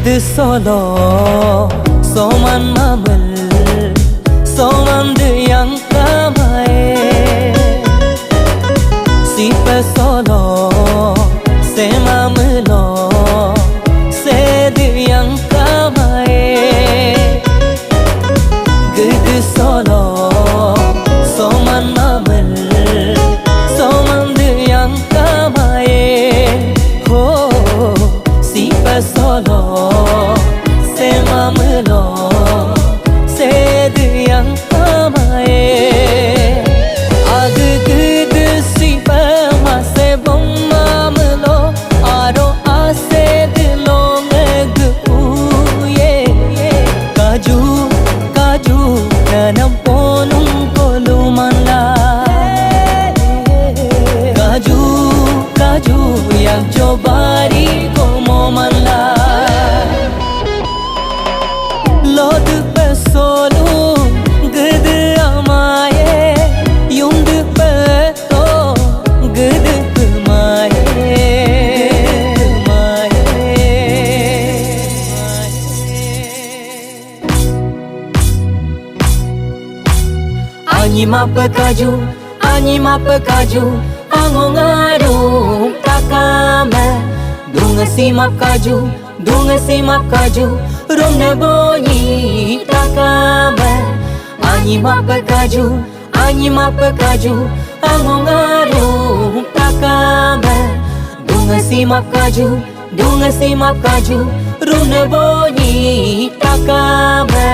Gede solo soman mamel soman yang kamai sipe solo se mamelo se yang kamai Gede solo soman mamel soman yang kamai ho sipe solo se mamelo se yang kamai ag gede sipe mase bom mamelo aro ase dilo meg uye kaju kaju nanam ponum kolumanla kaju kaju yang jobari komomanla Lord pesolu gede amaye yung de peto gede kemaye Anyi mapa kaju angongaru takame dunga simap kaju rumne bonyi takame Anyi mapa kaju angongaru takame dunga simap kaju rumne bonyi takame